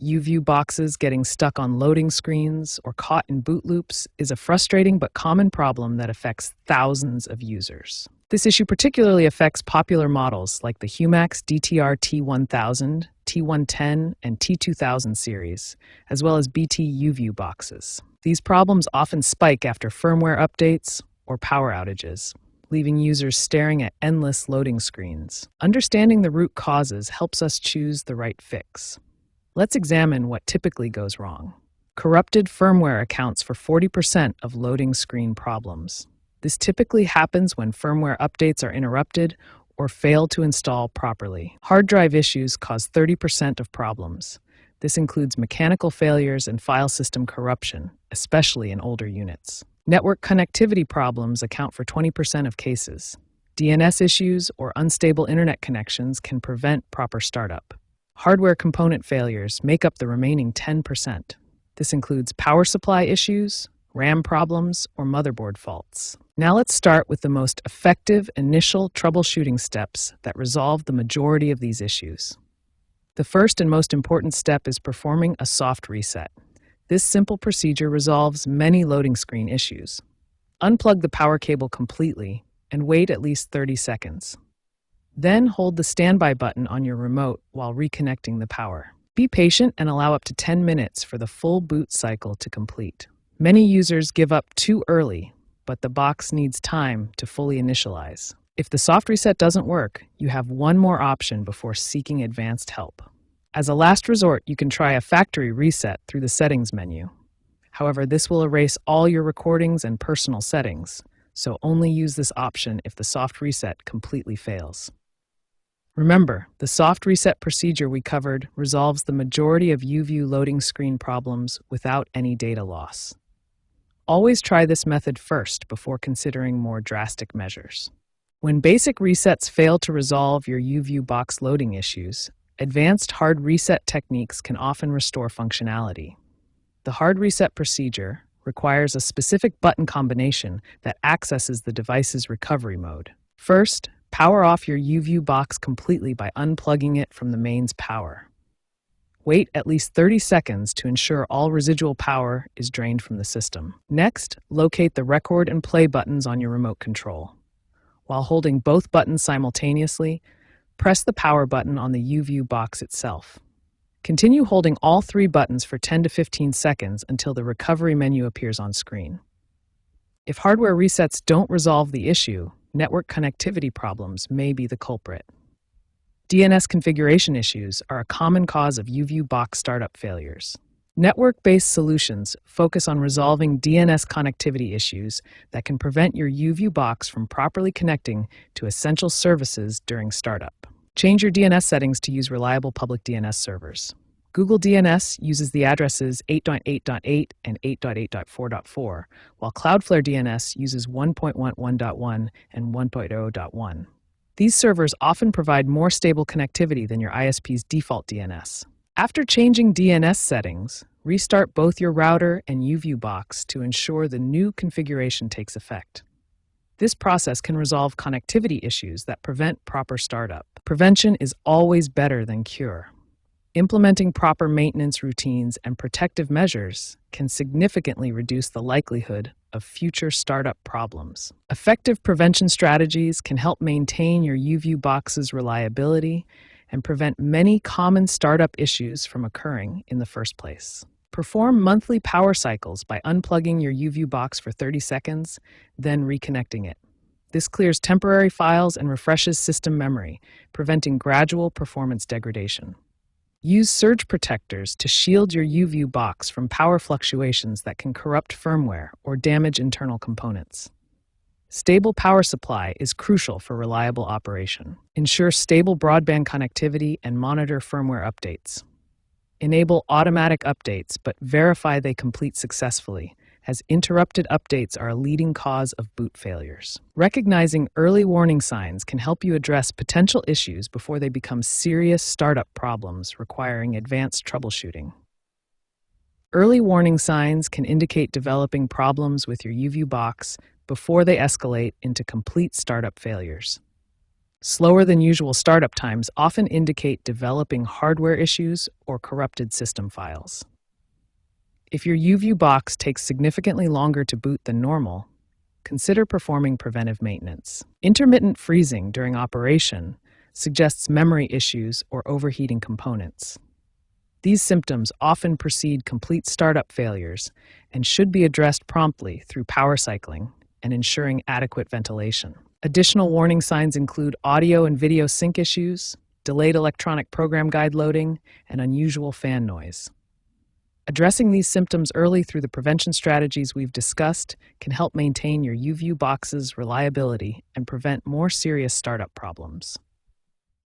YouView boxes getting stuck on loading screens or caught in boot loops is a frustrating but common problem that affects thousands of users. This issue particularly affects popular models like the Humax DTR T1000, T110, and T2000 series, as well as BT YouView boxes. These problems often spike after firmware updates or power outages, leaving users staring at endless loading screens. Understanding the root causes helps us choose the right fix. Let's examine what typically goes wrong. Corrupted firmware accounts for 40% of loading screen problems. This typically happens when firmware updates are interrupted or fail to install properly. Hard drive issues cause 30% of problems. This includes mechanical failures and file system corruption, especially in older units. Network connectivity problems account for 20% of cases. DNS issues or unstable internet connections can prevent proper startup. Hardware component failures make up the remaining 10%. This includes power supply issues, RAM problems, or motherboard faults. Now let's start with the most effective initial troubleshooting steps that resolve the majority of these issues. The first and most important step is performing a soft reset. This simple procedure resolves many loading screen issues. Unplug the power cable completely and wait at least 30 seconds. Then hold the standby button on your remote while reconnecting the power. Be patient and allow up to 10 minutes for the full boot cycle to complete. Many users give up too early, but the box needs time to fully initialize. If the soft reset doesn't work, you have one more option before seeking advanced help. As a last resort, you can try a factory reset through the settings menu. However, this will erase all your recordings and personal settings, so only use this option if the soft reset completely fails. Remember, the soft reset procedure we covered resolves the majority of YouView loading screen problems without any data loss. Always try this method first before considering more drastic measures. When basic resets fail to resolve your YouView box loading issues, advanced hard reset techniques can often restore functionality. The hard reset procedure requires a specific button combination that accesses the device's recovery mode. First, power off your YouView box completely by unplugging it from the mains power. Wait at least 30 seconds to ensure all residual power is drained from the system. Next, locate the record and play buttons on your remote control. While holding both buttons simultaneously, press the power button on the YouView box itself. Continue holding all three buttons for 10 to 15 seconds until the recovery menu appears on screen. If hardware resets don't resolve the issue, network connectivity problems may be the culprit. DNS configuration issues are a common cause of YouView box startup failures. Network-based solutions focus on resolving DNS connectivity issues that can prevent your YouView box from properly connecting to essential services during startup. Change your DNS settings to use reliable public DNS servers. Google DNS uses the addresses 8.8.8 and 8.8.4.4, while Cloudflare DNS uses 1.11.1 and 1.0.1. These servers often provide more stable connectivity than your ISP's default DNS. After changing DNS settings, restart both your router and YouView box to ensure the new configuration takes effect. This process can resolve connectivity issues that prevent proper startup. Prevention is always better than cure. Implementing proper maintenance routines and protective measures can significantly reduce the likelihood of future startup problems. Effective prevention strategies can help maintain your YouView box's reliability and prevent many common startup issues from occurring in the first place. Perform monthly power cycles by unplugging your YouView box for 30 seconds, then reconnecting it. This clears temporary files and refreshes system memory, preventing gradual performance degradation. Use surge protectors to shield your YouView box from power fluctuations that can corrupt firmware or damage internal components. Stable power supply is crucial for reliable operation. Ensure stable broadband connectivity and monitor firmware updates. Enable automatic updates, but verify they complete successfully, as interrupted updates are a leading cause of boot failures. Recognizing early warning signs can help you address potential issues before they become serious startup problems requiring advanced troubleshooting. Early warning signs can indicate developing problems with your YouView box before they escalate into complete startup failures. Slower than usual startup times often indicate developing hardware issues or corrupted system files. If your YouView box takes significantly longer to boot than normal, consider performing preventive maintenance. Intermittent freezing during operation suggests memory issues or overheating components. These symptoms often precede complete startup failures and should be addressed promptly through power cycling and ensuring adequate ventilation. Additional warning signs include audio and video sync issues, delayed electronic program guide loading, and unusual fan noise. Addressing these symptoms early through the prevention strategies we've discussed can help maintain your YouView box's reliability and prevent more serious startup problems.